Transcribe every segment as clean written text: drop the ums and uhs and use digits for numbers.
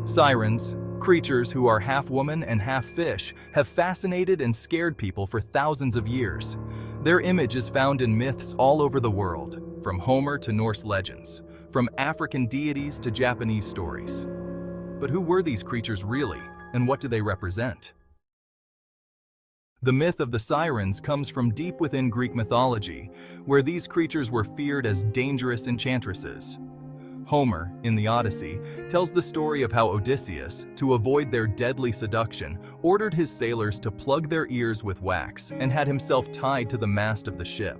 Sirens, creatures who are half woman and half fish, have fascinated and scared people for thousands of years. Their image is found in myths all over the world, from Homer to Norse legends, from African deities to Japanese stories. But who were these creatures really, and what do they represent? The myth of the sirens comes from deep within Greek mythology, where these creatures were feared as dangerous enchantresses. Homer, in the Odyssey, tells the story of how Odysseus, to avoid their deadly seduction, ordered his sailors to plug their ears with wax and had himself tied to the mast of the ship.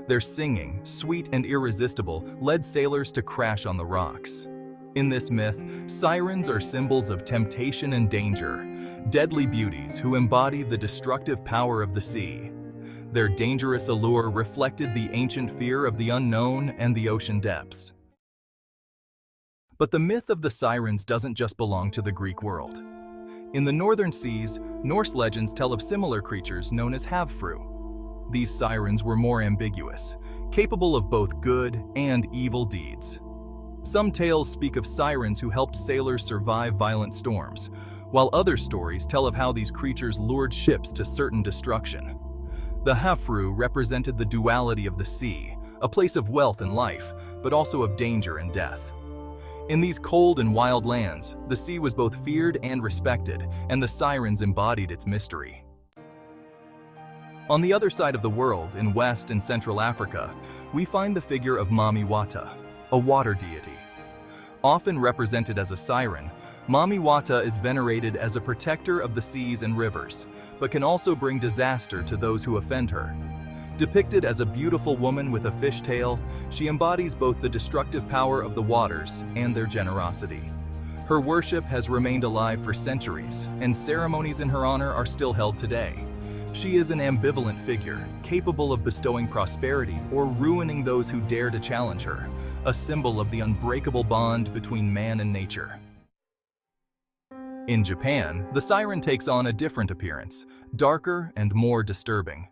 Their singing, sweet and irresistible, led sailors to crash on the rocks. In this myth, sirens are symbols of temptation and danger, deadly beauties who embody the destructive power of the sea. Their dangerous allure reflected the ancient fear of the unknown and the ocean depths. But the myth of the sirens doesn't just belong to the Greek world. In the northern seas, Norse legends tell of similar creatures known as Havfrue. These sirens were more ambiguous, capable of both good and evil deeds. Some tales speak of sirens who helped sailors survive violent storms, while other stories tell of how these creatures lured ships to certain destruction. The Havfrue represented the duality of the sea, a place of wealth and life, but also of danger and death. In these cold and wild lands, the sea was both feared and respected, and the sirens embodied its mystery. On the other side of the world, in West and Central Africa, we find the figure of Mami Wata, a water deity. Often represented as a siren, Mami Wata is venerated as a protector of the seas and rivers, but can also bring disaster to those who offend her. Depicted as a beautiful woman with a fishtail, she embodies both the destructive power of the waters and their generosity. Her worship has remained alive for centuries, and ceremonies in her honor are still held today. She is an ambivalent figure, capable of bestowing prosperity or ruining those who dare to challenge her, a symbol of the unbreakable bond between man and nature. In Japan, the siren takes on a different appearance, darker and more disturbing.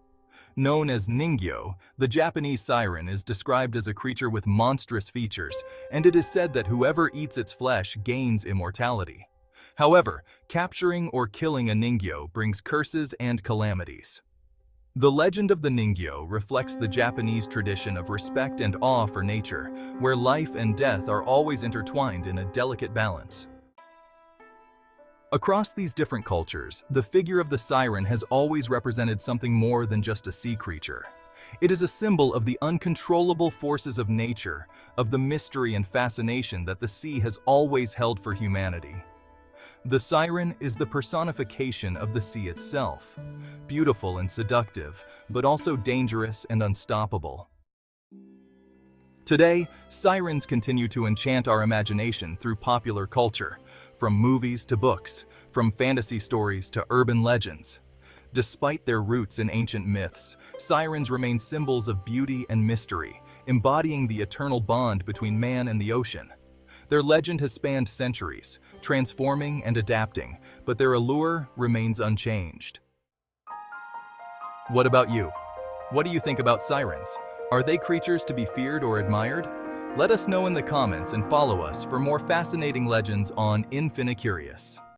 Known as Ningyo, the Japanese siren is described as a creature with monstrous features, and it is said that whoever eats its flesh gains immortality. However, capturing or killing a Ningyo brings curses and calamities. The legend of the Ningyo reflects the Japanese tradition of respect and awe for nature, where life and death are always intertwined in a delicate balance. Across these different cultures, the figure of the siren has always represented something more than just a sea creature. It is a symbol of the uncontrollable forces of nature, of the mystery and fascination that the sea has always held for humanity. The siren is the personification of the sea itself, beautiful and seductive, but also dangerous and unstoppable. Today, sirens continue to enchant our imagination through popular culture, from movies to books, from fantasy stories to urban legends. Despite their roots in ancient myths, sirens remain symbols of beauty and mystery, embodying the eternal bond between man and the ocean. Their legend has spanned centuries, transforming and adapting, but their allure remains unchanged. What about you? What do you think about sirens? Are they creatures to be feared or admired? Let us know in the comments and follow us for more fascinating legends on Infinite Curious.